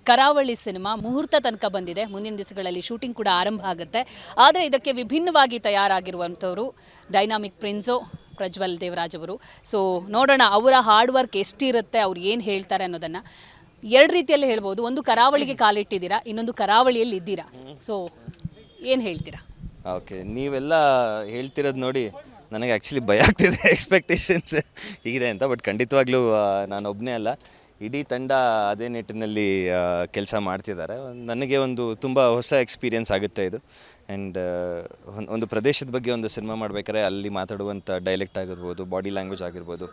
ಕರಾವಳಿ ಸಿನಿಮಾ ಮುಹೂರ್ತ ತನಕ ಬಂದಿದೆ. ಮುಂದಿನ ದಿವಸಗಳಲ್ಲಿ ಶೂಟಿಂಗ್ ಕೂಡ ಆರಂಭ ಆಗುತ್ತೆ. ಆದರೆ ಇದಕ್ಕೆ ವಿಭಿನ್ನವಾಗಿ ತಯಾರಾಗಿರುವಂಥವರು ಡೈನಾಮಿಕ್ ಪ್ರಿನ್ಸೋ ಪ್ರಜ್ವಲ್ ದೇವರಾಜ್ ಅವರು. ಸೊ ನೋಡೋಣ ಅವರ ಹಾರ್ಡ್ ವರ್ಕ್ ಎಷ್ಟಿರುತ್ತೆ, ಅವ್ರು ಏನು ಹೇಳ್ತಾರೆ ಅನ್ನೋದನ್ನು. ಎರಡು ರೀತಿಯಲ್ಲಿ ಹೇಳ್ಬೋದು. ಒಂದು, ಕರಾವಳಿಗೆ ಕಾಲಿಟ್ಟಿದ್ದೀರಾ, ಇನ್ನೊಂದು ಕರಾವಳಿಯಲ್ಲಿ ಇದ್ದೀರಾ. ಸೊ ಏನು ಹೇಳ್ತೀರಾ? ಓಕೆ, ನೀವೆಲ್ಲ ಹೇಳ್ತಿರೋದು ನೋಡಿ ನನಗೆ ಆ್ಯಕ್ಚುಲಿ ಭಯ ಆಗ್ತಿದೆ. ಎಕ್ಸ್ಪೆಕ್ಟೇಷನ್ಸ್ ಹೀಗಿದೆ ಅಂತ. ಬಟ್ ಖಂಡಿತವಾಗ್ಲೂ ನಾನು ಒಬ್ಬನೇ ಅಲ್ಲ, ಇಡೀ ತಂಡ ಅದೇ ನಿಟ್ಟಿನಲ್ಲಿ ಕೆಲಸ ಮಾಡ್ತಿದ್ದಾರೆ. ನನಗೆ ಒಂದು ತುಂಬ ಹೊಸ ಎಕ್ಸ್ಪೀರಿಯೆನ್ಸ್ ಆಗುತ್ತೆ ಇದು. ಆ್ಯಂಡ್ ಒಂದು ಪ್ರದೇಶದ ಬಗ್ಗೆ ಒಂದು ಸಿನಿಮಾ ಮಾಡಬೇಕಾದ್ರೆ ಅಲ್ಲಿ ಮಾತಾಡುವಂಥ ಡೈಲೆಕ್ಟ್ ಆಗಿರ್ಬೋದು, ಬಾಡಿ ಲ್ಯಾಂಗ್ವೇಜ್ ಆಗಿರ್ಬೋದು,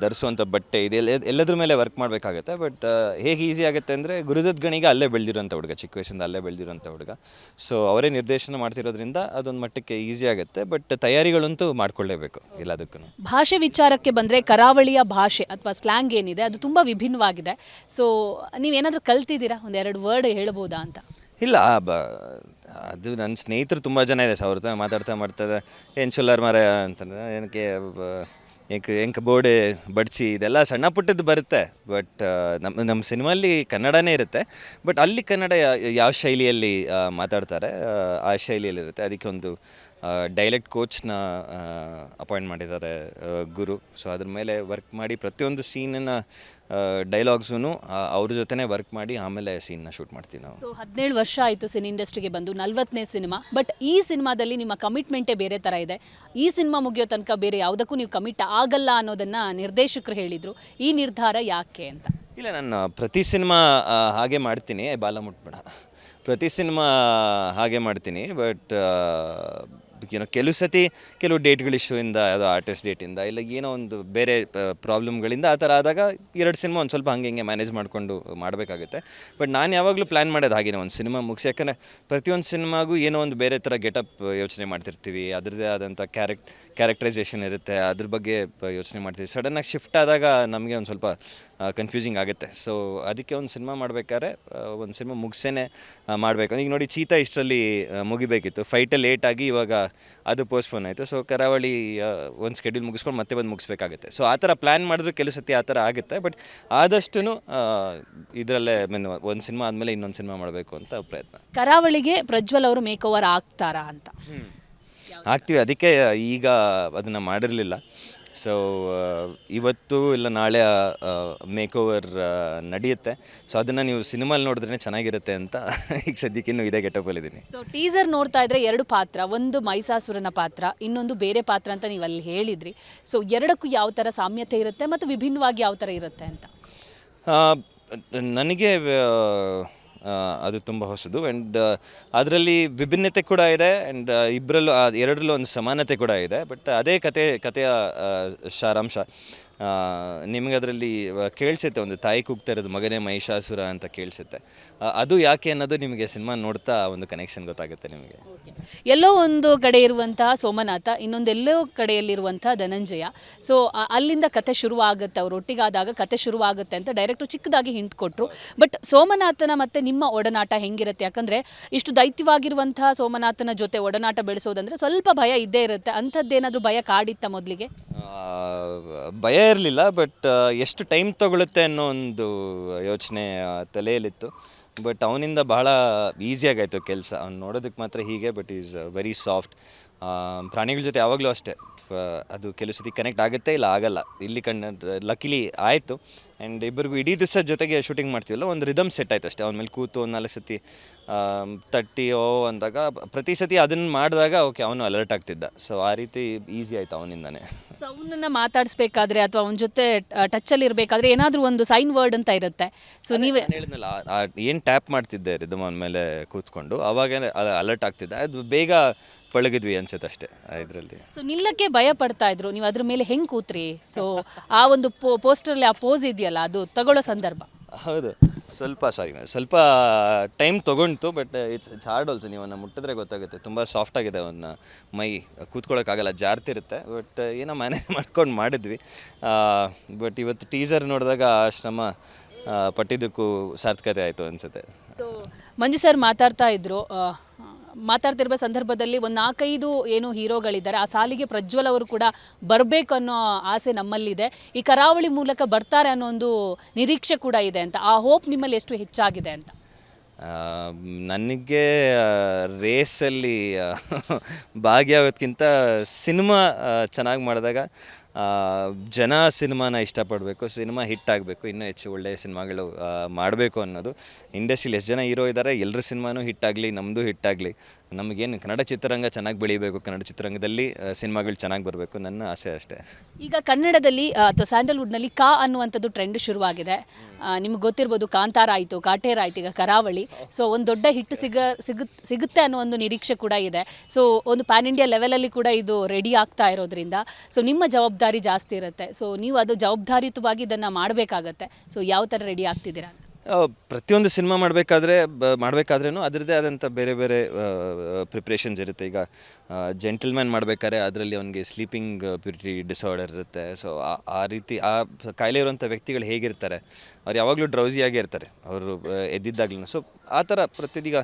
ಧರಿಸುವಂಥ ಬಟ್ಟೆ, ಎಲ್ಲದ್ರ ಮೇಲೆ ವರ್ಕ್ ಮಾಡಬೇಕಾಗತ್ತೆ. ಬಟ್ ಹೇಗೆ ಈಸಿ ಆಗುತ್ತೆ ಅಂದರೆ, ಗುರುದತ್ ಗಣಿಗೆ ಅಲ್ಲೇ ಬೆಳೆದಿರೋಂಥ ಹುಡುಗ, ಚಿಕ್ಕ ವಯಸ್ಸಿಂದ ಅಲ್ಲೇ ಬೆಳೆದಿರೋಂಥ ಹುಡುಗ. ಸೊ ಅವರೇ ನಿರ್ದೇಶನ ಮಾಡ್ತಿರೋದ್ರಿಂದ ಅದೊಂದು ಮಟ್ಟಕ್ಕೆ ಈಸಿ ಆಗುತ್ತೆ. ಬಟ್ ತಯಾರಿಗಳಂತೂ ಮಾಡ್ಕೊಳ್ಳೇಬೇಕು ಎಲ್ಲದಕ್ಕೂ. ಭಾಷೆ ವಿಚಾರಕ್ಕೆ ಬಂದರೆ, ಕರಾವಳಿಯ ಭಾಷೆ ಅಥವಾ ಸ್ಲ್ಯಾಂಗ್ ಏನಿದೆ ಅದು ತುಂಬ ವಿಭಿನ್ನವಾಗಿದೆ. ಸೊ ನೀವೇನಾದರೂ ಕಲ್ತಿದ್ದೀರಾ? ಒಂದೆರಡು ವರ್ಡ್ ಹೇಳ್ಬೋದಾ ಅಂತ? ಇಲ್ಲ, ಅದು ನನ್ನ ಸ್ನೇಹಿತರು ತುಂಬ ಜನ ಇದೆ. ಅವ್ರ ಮಾತಾಡ್ತಾ ಮಾಡ್ತದೆ ಏನು ಚೊಲ್ಲರ್ ಮರ ಅಂತಂದರೆ, ಏನಕ್ಕೆ ಎಂಕ ಬೋಡೆ ಬಡ್ಸಿ, ಇದೆಲ್ಲ ಸಣ್ಣ ಪುಟ್ಟದ್ದು ಬರುತ್ತೆ. ಬಟ್ ನಮ್ಮ ಸಿನಿಮಾಲ್ಲಿ ಕನ್ನಡನೇ ಇರುತ್ತೆ. ಬಟ್ ಅಲ್ಲಿ ಕನ್ನಡ ಯಾವ ಶೈಲಿಯಲ್ಲಿ ಮಾತಾಡ್ತಾರೆ ಆ ಶೈಲಿಯಲ್ಲಿರುತ್ತೆ. ಅದಕ್ಕೆ ಒಂದು ಡೈಲೆಕ್ಟ್ ಕೋಚ್ನ ಅಪಾಯಿಂಟ್ ಮಾಡಿದ್ದಾರೆ ಗುರು. ಸೊ ಅದ್ರ ಮೇಲೆ ವರ್ಕ್ ಮಾಡಿ ಪ್ರತಿಯೊಂದು ಸೀನನ್ನ ಡೈಲಾಗ್ಸೂ ಅವ್ರ ಜೊತೆನೇ ವರ್ಕ್ ಮಾಡಿ ಆಮೇಲೆ ಸೀನ್ನ ಶೂಟ್ ಮಾಡ್ತೀವಿ ನಾವು. ಸೊ 17 ವರ್ಷ ಆಯಿತು ಸಿನಿ ಇಂಡಸ್ಟ್ರಿಗೆ ಬಂದು, 40ನೇ ಸಿನಿಮಾ. ಬಟ್ ಈ ಸಿನಿಮಾದಲ್ಲಿ ನಿಮ್ಮ ಕಮಿಟ್ಮೆಂಟೇ ಬೇರೆ ಥರ ಇದೆ. ಈ ಸಿನಿಮಾ ಮುಗಿಯೋ ತನಕ ಬೇರೆ ಯಾವುದಕ್ಕೂ ನೀವು ಕಮಿಟ್ ಆಗಲ್ಲ ಅನ್ನೋದನ್ನು ನಿರ್ದೇಶಕರು ಹೇಳಿದರು. ಈ ನಿರ್ಧಾರ ಯಾಕೆ ಅಂತ? ಇಲ್ಲ, ನಾನು ಪ್ರತಿ ಸಿನಿಮಾ ಹಾಗೆ ಮಾಡ್ತೀನಿ. ಬಾಲ ಮುಟ್ಬೇಡ, ಪ್ರತಿ ಸಿನಿಮಾ ಹಾಗೆ ಮಾಡ್ತೀನಿ. ಬಟ್ ಕೆಲವು ಸತಿ ಕೆಲವು ಡೇಟ್ಗಳು ಇಶ್ಯೂಯಿಂದ, ಯಾವುದೋ ಆರ್ಟಿಸ್ಟ್ ಡೇಟಿಂದ, ಇಲ್ಲ ಏನೋ ಒಂದು ಬೇರೆ ಪ್ರಾಬ್ಲಮ್ಗಳಿಂದ ಆ ಥರ ಆದಾಗ 2 ಸಿನಿಮಾ ಒಂದು ಸ್ವಲ್ಪ ಹಂಗೆ ಮ್ಯಾನೇಜ್ ಮಾಡಿಕೊಂಡು ಮಾಡಬೇಕಾಗುತ್ತೆ. ಬಟ್ ನಾನು ಯಾವಾಗಲೂ ಪ್ಲ್ಯಾನ್ ಮಾಡೋದು ಹಾಗೇನೆ, ಒಂದು ಸಿನಿಮಾ ಮುಗಿಸಿ. ಯಾಕಂದರೆ ಪ್ರತಿಯೊಂದು ಸಿನಿಮಾಗೂ ಏನೋ ಒಂದು ಬೇರೆ ಥರ ಗೆಟಪ್ ಯೋಚನೆ ಮಾಡ್ತಿರ್ತೀವಿ. ಅದರದ್ದೇ ಆದಂಥ ಕ್ಯಾರೆಕ್ಟರೈಸೇಷನ್ ಇರುತ್ತೆ, ಅದ್ರ ಬಗ್ಗೆ ಯೋಚನೆ ಮಾಡ್ತೀವಿ. ಸಡನ್ನಾಗಿ ಶಿಫ್ಟ್ ಆದಾಗ ನಮಗೆ ಒಂದು ಸ್ವಲ್ಪ ಕನ್ಫ್ಯೂಸಿಂಗ್ ಆಗುತ್ತೆ. ಸೊ ಅದಕ್ಕೆ ಒಂದು ಸಿನಿಮಾ ಮಾಡಬೇಕಾದ್ರೆ ಒಂದು ಸಿನಿಮಾ ಮುಗಿಸೇನೆ ಮಾಡಬೇಕು. ಈಗ ನೋಡಿ, ಚೀತಾ ಇಷ್ಟರಲ್ಲಿ ಮುಗಿಬೇಕಿತ್ತು, ಫೈಟಲ್ಲಿ ಲೇಟಾಗಿ ಇವಾಗ ಅದು ಪೋಸ್ಟ್ಪೋನ್ ಆಯಿತು. ಸೊ ಕರಾವಳಿ ಒಂದು ಸ್ಕೆಡ್ಯೂಲ್ ಮುಗಿಸ್ಕೊಂಡು ಮತ್ತೆ ಬಂದು ಮುಗಿಸ್ಬೇಕಾಗುತ್ತೆ. ಸೊ ಆ ಥರ ಪ್ಲ್ಯಾನ್ ಮಾಡಿದ್ರು ಕೆಲವು ಸತಿ ಆ ಥರ ಆಗುತ್ತೆ. ಬಟ್ ಆದಷ್ಟು ಇದರಲ್ಲೇ ಒಂದು ಸಿನಿಮಾ ಆದಮೇಲೆ ಇನ್ನೊಂದು ಸಿನಿಮಾ ಮಾಡಬೇಕು ಅಂತ ಪ್ರಯತ್ನ. ಕರಾವಳಿಗೆ ಪ್ರಜ್ವಲ್ ಅವರು ಮೇಕ್ ಓವರ್ ಆಗ್ತಾರಾ ಅಂತ? ಆಗ್ತೀವಿ, ಅದಕ್ಕೆ ಈಗ ಅದನ್ನು ಮಾಡಿರಲಿಲ್ಲ. ಸೊ ಇವತ್ತು ಇಲ್ಲ ನಾಳೆ ಮೇಕ್ ಓವರ್ ನಡೆಯುತ್ತೆ. ಸೊ ಅದನ್ನು ನೀವು ಸಿನಿಮಾಲ್ಲಿ ನೋಡಿದ್ರೆ ಚೆನ್ನಾಗಿರುತ್ತೆ ಅಂತ ಈಗ ಸದ್ಯಕ್ಕೆ ಇನ್ನೂ ಇದೇ ಗೆಟಪಲ್ಲಿದ್ದೀನಿ. ಸೊ ಟೀಸರ್ ನೋಡ್ತಾ ಇದ್ರೆ 2 ಪಾತ್ರ, ಒಂದು ಮೈಸಾಸುರನ ಪಾತ್ರ, ಇನ್ನೊಂದು ಬೇರೆ ಪಾತ್ರ ಅಂತ ನೀವು ಅಲ್ಲಿ ಹೇಳಿದ್ರಿ. ಸೊ ಎರಡಕ್ಕೂ ಯಾವ ಥರ ಸಾಮ್ಯತೆ ಇರುತ್ತೆ ಮತ್ತು ವಿಭಿನ್ನವಾಗಿ ಯಾವ ಥರ ಇರುತ್ತೆ ಅಂತ? ನನಗೆ ಅದು ತುಂಬ ಹೊಸದು. ಆ್ಯಂಡ್ ಅದರಲ್ಲಿ ವಿಭಿನ್ನತೆ ಕೂಡ ಇದೆ. ಆ್ಯಂಡ್ ಇಬ್ಬರಲ್ಲೂ ಎರಡರಲ್ಲೂ ಒಂದು ಸಮಾನತೆ ಕೂಡ ಇದೆ. ಬಟ್ ಅದೇ ಕಥೆಯ ಸಾರಾಂಶ. ನಿಮಗೆ ಅದರಲ್ಲಿ ಕೇಳಿಸುತ್ತೆ, ಒಂದು ತಾಯಿ ಕೂಗ್ತಾ ಇರೋದು ಮಗನೇ ಮಹಿಷಾಸುರ ಅಂತ ಕೇಳಿಸುತ್ತೆ. ಅದು ಯಾಕೆ ಅನ್ನೋದು ನಿಮಗೆ ಸಿನಿಮಾ ನೋಡ್ತಾ ಒಂದು ಕನೆಕ್ಷನ್ ಗೊತ್ತಾಗುತ್ತೆ ನಿಮಗೆ. ಎಲ್ಲೋ ಒಂದು ಕಡೆ ಇರುವಂತಹ ಸೋಮನಾಥ, ಇನ್ನೊಂದೆಲ್ಲೋ ಕಡೆಯಲ್ಲಿರುವಂಥ ಧನಂಜಯ. ಸೊ ಅಲ್ಲಿಂದ ಕತೆ ಶುರುವಾಗುತ್ತೆ, ಅವರು ಒಟ್ಟಿಗಾದಾಗ ಕತೆ ಶುರುವಾಗುತ್ತೆ ಅಂತ ಡೈರೆಕ್ಟ್ರು ಚಿಕ್ಕದಾಗಿ ಹಿಂಟ್ ಕೊಟ್ಟರು. ಬಟ್ ಸೋಮನಾಥನ ಮತ್ತು ನಿಮ್ಮ ಒಡನಾಟ ಹೆಂಗಿರುತ್ತೆ? ಯಾಕಂದರೆ ಇಷ್ಟು ದೈತ್ಯವಾಗಿರುವಂಥ ಸೋಮನಾಥನ ಜೊತೆ ಒಡನಾಟ ಬೆಳೆಸೋದಂದರೆ ಸ್ವಲ್ಪ ಭಯ ಇದ್ದೇ ಇರುತ್ತೆ. ಅಂಥದ್ದೇನಾದರೂ ಭಯ ಕಾಡಿತ್ತ ಮೊದಲಿಗೆ? ಭಯ ಇರಲಿಲ್ಲ, ಬಟ್ ಎಷ್ಟು ಟೈಮ್ ತೊಗೊಳುತ್ತೆ ಅನ್ನೋ ಒಂದು ಯೋಚನೆ ತಲೆಯಲ್ಲಿತ್ತು. ಬಟ್ ಅವನಿಂದ ಬಹಳ ಈಸಿಯಾಗಾಯಿತು ಕೆಲಸ. ಅವ್ನು ನೋಡೋದಕ್ಕೆ ಮಾತ್ರ ಹೀಗೆ, ಬಟ್ ಈಸ್ ವೆರಿ ಸಾಫ್ಟ್. ಪ್ರಾಣಿಗಳ ಜೊತೆ ಯಾವಾಗಲೂ ಅಷ್ಟೇ, ಅದು ಕೆಲವು ಸತಿ ಕನೆಕ್ಟ್ ಆಗುತ್ತೆ, ಇಲ್ಲ ಆಗಲ್ಲ. ಇಲ್ಲಿ ಲಕ್ಕಿಲಿ ಆಯಿತು. ಆ್ಯಂಡ್ ಇಬ್ಬರಿಗೂ ಇಡೀ ದಿವಸ ಜೊತೆಗೆ ಶೂಟಿಂಗ್ ಮಾಡ್ತೀವಲ್ಲ, ಒಂದು ರಿದಮ್ ಸೆಟ್ ಆಯ್ತು ಅಷ್ಟೇ. ಅವನ ಮೇಲೆ ಕೂತು ಒಂದು 4 ಸತಿ ತಟ್ಟಿ ಅಂದಾಗ ಪ್ರತಿ ಸತಿ ಅದನ್ನು ಮಾಡಿದಾಗ ಓಕೆ ಅವನು ಅಲರ್ಟ್ ಆಗ್ತಿದ್ದ. ಸೊ ಆ ರೀತಿ ಈಸಿ ಆಯಿತು ಅವನಿಂದನೇ. ಸೊ ಅವನನ್ನು ಮಾತಾಡಿಸ್ಬೇಕಾದ್ರೆ ಅಥವಾ ಅವನ ಜೊತೆ ಟಚ್ಚಲ್ಲಿ ಇರಬೇಕಾದ್ರೆ ಏನಾದರೂ ಒಂದು ಸೈನ್ ವರ್ಡ್ ಅಂತ ಇರುತ್ತೆ. ಸೊ ನೀವೇ ಹೇಳಿದ್ನಲ್ಲ, ಏನು ಟ್ಯಾಪ್ ಮಾಡ್ತಿದ್ದೆ ರಿದಮ್ ಅವನ ಮೇಲೆ ಕೂತ್ಕೊಂಡು, ಅವಾಗ ಅಲರ್ಟ್ ಆಗ್ತಿದ್ದೆ. ಅದು ಬೇಗ ಪಳಗಿದ್ವಿ ಅನ್ಸುತ್ತೆ ಅಷ್ಟೇ ಇದರಲ್ಲಿ. ಸೊ ನಿಲ್ಲಕ್ಕೆ ಭಯ ಪಡ್ತಾ ಇದ್ರು, ನೀವು ಅದ್ರ ಮೇಲೆ ಹೆಂಗೆ ಕೂತ್ರಿ? ಸೊ ಆ ಒಂದು ಪೋಸ್ಟರಲ್ಲಿ ಆ ಪೋಸ್ ಇದೆಯಲ್ಲ, ಅದು ತಗೊಳ್ಳೋ ಸಂದರ್ಭ. ಹೌದು, ಸ್ವಲ್ಪ ಟೈಮ್ ತೊಗೊಂಡು. But it's hard also. ನೀವು ಅವನ್ನ ಮುಟ್ಟಿದ್ರೆ ಗೊತ್ತಾಗುತ್ತೆ, ತುಂಬ ಸಾಫ್ಟ್ ಆಗಿದೆ ಅವನ್ನ ಮೈ, ಕೂತ್ಕೊಳ್ಳೋಕ್ಕಾಗಲ್ಲ, ಜಾರ್ತಿರುತ್ತೆ. ಬಟ್ ಏನೋ ಮ್ಯಾನೇಜ್ ಮಾಡ್ಕೊಂಡು ಮಾಡಿದ್ವಿ. ಬಟ್ ಇವತ್ತು ಟೀಸರ್ ನೋಡಿದಾಗ ಆ ಶ್ರಮ ಪಟ್ಟಿದ್ದಕ್ಕೂ ಸಾರ್ಥಕತೆ ಆಯಿತು ಅನಿಸುತ್ತೆ. ಸೊ ಮಂಜು ಸರ್ ಮಾತಾಡ್ತಾ ಇದ್ರು, ಮಾತಾಡ್ತಿರುವ ಸಂದರ್ಭದಲ್ಲಿ ಒಂದು 4-5 ಏನು ಹೀರೋಗಳಿದ್ದಾರೆ, ಆ ಸಾಲಿಗೆ ಪ್ರಜ್ವಲ್ ಅವರು ಕೂಡ ಬರಬೇಕು ಅನ್ನೋ ಆಸೆ ನಮ್ಮಲ್ಲಿದೆ. ಈ ಕರಾವಳಿ ಮೂಲಕ ಬರ್ತಾರೆ ಅನ್ನೋ ಒಂದು ನಿರೀಕ್ಷೆ ಕೂಡ ಇದೆ ಅಂತ. ಆ ಹೋಪ್ ನಿಮ್ಮಲ್ಲಿ ಎಷ್ಟು ಹೆಚ್ಚಾಗಿದೆ ಅಂತ? ನನಗೆ ರೇಸಲ್ಲಿ ಭಾಗಿಯಾಗೋದ್ಕಿಂತ ಸಿನಿಮಾ ಚೆನ್ನಾಗಿ ಮಾಡಿದಾಗ ಜನ ಸಿನಿಮಾನ ಇಷ್ಟಪಡಬೇಕು, ಸಿನಿಮಾ ಹಿಟ್ ಆಗಬೇಕು, ಇನ್ನೂ ಹೆಚ್ಚು ಒಳ್ಳೆಯ ಸಿನಿಮಾಗಳು ಮಾಡಬೇಕು ಅನ್ನೋದು. ಇಂಡಸ್ಟ್ರಿಯಲ್ಲಿ ಎಷ್ಟು ಜನ ಹೀರೋ ಇದ್ದಾರೆ, ಎಲ್ಲರ ಸಿನಿಮಾನೂ ಹಿಟ್ಟಾಗಲಿ, ನಮ್ಮದು ಹಿಟ್ಟಾಗಲಿ. ನಮಗೇನು ಕನ್ನಡ ಚಿತ್ರರಂಗ ಚೆನ್ನಾಗಿ ಬೆಳೀಬೇಕು, ಕನ್ನಡ ಚಿತ್ರರಂಗದಲ್ಲಿ ಸಿನಿಮಾಗಳು ಚೆನ್ನಾಗಿ ಬರಬೇಕು, ನನ್ನ ಆಸೆ ಅಷ್ಟೇ. ಈಗ ಕನ್ನಡದಲ್ಲಿ ಅಥವಾ ಸ್ಯಾಂಡಲ್ವುಡ್ನಲ್ಲಿ ಕಾ ಅನ್ನುವಂಥದ್ದು ಟ್ರೆಂಡ್ ಶುರುವಾಗಿದೆ. ನಿಮ್ಗೆ ಗೊತ್ತಿರ್ಬೋದು, ಕಾಂತಾರ ಆಯಿತು, ಕಾಟೇರ ಆಯಿತು, ಈಗ ಕರಾವಳಿ. ಸೊ ಒಂದು ದೊಡ್ಡ ಹಿಟ್ ಸಿಗುತ್ತೆ ಅನ್ನೋ ಒಂದು ನಿರೀಕ್ಷೆ ಕೂಡ ಇದೆ. ಸೊ ಒಂದು ಪ್ಯಾನ್ ಇಂಡಿಯಾ ಲೆವೆಲಲ್ಲಿ ಕೂಡ ಇದು ರೆಡಿ ಆಗ್ತಾ ಇರೋದ್ರಿಂದ ಸೊ ನಿಮ್ಮ ಜವಾಬ್ದಾರಿ ಜಾಸ್ತಿ ಇರುತ್ತೆ. ಸೊ ನೀವು ಅದು ಜವಾಬ್ದಾರಿಯುತವಾಗಿ ಇದನ್ನು ಮಾಡಬೇಕಾಗತ್ತೆ. ಸೊ ಯಾವ ಥರ ರೆಡಿ ಆಗ್ತಿದ್ದೀರಾ? ಪ್ರತಿಯೊಂದು ಸಿನಿಮಾ ಮಾಡಬೇಕಾದ್ರೂ ಅದರದ್ದೇ ಆದಂಥ ಬೇರೆ ಬೇರೆ ಪ್ರಿಪ್ರೇಷನ್ಸ್ ಇರುತ್ತೆ. ಈಗ ಜೆಂಟಲ್ಮ್ಯಾನ್ ಮಾಡಬೇಕಾದ್ರೆ ಅದರಲ್ಲಿ ಅವನಿಗೆ ಸ್ಲೀಪಿಂಗ್ ಪ್ಯೂರಿಟಿ ಡಿಸಾರ್ಡರ್ ಇರುತ್ತೆ. ಸೊ ಆ ರೀತಿ ಆ ಕಾಯಿಲೆ ಇರುವಂಥ ವ್ಯಕ್ತಿಗಳು ಹೇಗಿರ್ತಾರೆ, ಅವ್ರು ಯಾವಾಗಲೂ ಡ್ರೌಸಿಯಾಗೇ ಇರ್ತಾರೆ ಅವರು ಎದ್ದಿದ್ದಾಗ್ಲೂ. ಸೊ ಆ ಥರ ಪ್ರತಿದೀಗ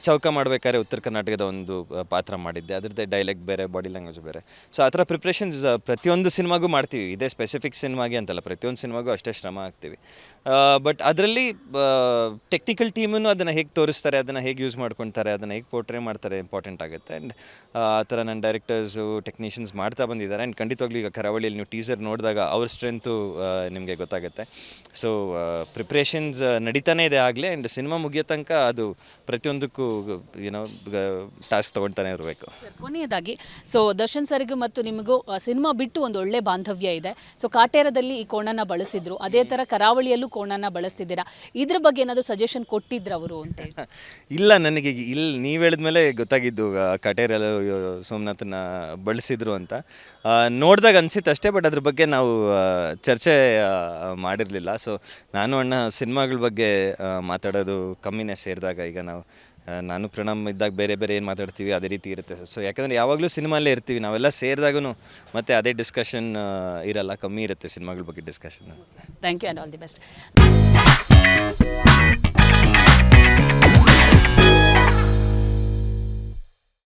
ಚೌಕ ಮಾಡಬೇಕಾದ್ರೆ ಉತ್ತರ ಕರ್ನಾಟಕದ ಒಂದು ಪಾತ್ರ ಮಾಡಿದ್ದೆ, ಅದರದ್ದೇ ಡೈಲೆಕ್ಟ್ ಬೇರೆ, ಬಾಡಿ ಲ್ಯಾಂಗ್ವೇಜ್ ಬೇರೆ. ಸೊ ಆ ಥರ ಪ್ರಿಪ್ರೇಷನ್ಸ್ ಪ್ರತಿಯೊಂದು ಸಿನಿಮಾಗೂ ಮಾಡ್ತೀವಿ. ಇದೇ ಸ್ಪೆಸಿಫಿಕ್ ಸಿನಿಮಾಗೆ ಅಂತಲ್ಲ, ಪ್ರತಿಯೊಂದು ಸಿನಿಮಾಗೂ ಅಷ್ಟೇ ಶ್ರಮ ಹಾಕ್ತೀವಿ. ಬಟ್ ಅದರಲ್ಲಿ ಟೆಕ್ನಿಕಲ್ ಟೀಮೂ ಅದನ್ನು ಹೇಗೆ ತೋರಿಸ್ತಾರೆ, ಅದನ್ನು ಹೇಗೆ ಯೂಸ್ ಮಾಡ್ಕೊತಾರೆ, ಅದನ್ನು ಹೇಗೆ ಪೋರ್ಟ್ರೇ ಮಾಡ್ತಾರೆ ಇಂಪಾರ್ಟೆಂಟ್ ಆಗುತ್ತೆ. ಆ್ಯಂಡ್ ಆ ಥರ ನನ್ನ ಡೈರೆಕ್ಟರ್ಸು ಟೆಕ್ನಿಷಿಯನ್ಸ್ ಮಾಡ್ತಾ ಬಂದಿದ್ದಾರೆ. ಆ್ಯಂಡ್ ಖಂಡಿತವಾಗ್ಲೂ ಈಗ ಕರಾವಳಿಯಲ್ಲಿ ನೀವು ಟೀಸರ್ ನೋಡಿದಾಗ ಅವ್ರ ಸ್ಟ್ರೆಂತು ನಿಮಗೆ ಗೊತ್ತಾಗುತ್ತೆ. ಸೊ ಪ್ರಿಪ್ರೇಷನ್ಸ್ ನಡೀತಾನೆ ಇದೆ ಆಗಲೇ. ಆ್ಯಂಡ್ ಸಿನಿಮಾ ಮುಗಿಯೋ ತನಕ ಅದು ಪ್ರತಿಯೊಂದಕ್ಕೂ ಏನೋ ಟಾಸ್ಕ್ ತೊಗೊಳ್ತಾನೆ ಇರಬೇಕು. ಕೊನೆಯದಾಗಿ, ಸೊ ದರ್ಶನ್ ಸರಿಗೂ ಮತ್ತು ನಿಮಗೂ ಸಿನಿಮಾ ಬಿಟ್ಟು ಒಂದು ಒಳ್ಳೆ ಬಾಂಧವ್ಯ ಇದೆ. ಸೊ ಕಾಟೇರದಲ್ಲಿ ಈ ಕೋಣನ ಬಳಸಿದ್ರು, ಅದೇ ಥರ ಕರಾವಳಿಯಲ್ಲೂ ಕೋಣನ ಬಳಸ್ತಿದ್ದೀರಾ. ಇದ್ರ ಬಗ್ಗೆ ಏನಾದರೂ ಸಜೆಷನ್ ಕೊಟ್ಟಿದ್ರು ಅವರು ಅಂತ? ಇಲ್ಲ, ನನಗೆ ಇಲ್ಲಿ ನೀವು ಹೇಳಿದ್ಮೇಲೆ ಗೊತ್ತಾಗಿದ್ದು ಕಟೇರೆಲ್ಲ ಸೋಮನಾಥನ ಬಳಸಿದ್ರು ಅಂತ. ನೋಡಿದಾಗ ಅನಿಸಿತ್ತು ಅಷ್ಟೇ, ಬಟ್ ಅದ್ರ ಬಗ್ಗೆ ನಾವು ಚರ್ಚೆ ಮಾಡಿರಲಿಲ್ಲ. ಸೊ ನಾನು ಅಣ್ಣ ಸಿನಿಮಾಗಳ ಬಗ್ಗೆ ಮಾತಾಡೋದು ಕಮ್ಮಿನೇ ಸೇರಿದಾಗ. ಈಗ ನಾನು ಪ್ರಣಮ್ ಇದ್ದಾಗ ಬೇರೆ ಬೇರೆ ಏನು ಮಾತಾಡ್ತೀವಿ ಅದೇ ರೀತಿ ಇರುತ್ತೆ. ಸೊ ಯಾಕಂದರೆ ಯಾವಾಗಲೂ ಸಿನಿಮಾಲ್ಲೇ ಇರ್ತೀವಿ ನಾವೆಲ್ಲ ಸೇರಿದಾಗೂ, ಮತ್ತು ಅದೇ ಡಿಸ್ಕಷನ್ ಇರಲ್ಲ, ಕಮ್ಮಿ ಇರುತ್ತೆ ಸಿನಿಮಾಗಳ ಬಗ್ಗೆ discussion. Thank you and all the best.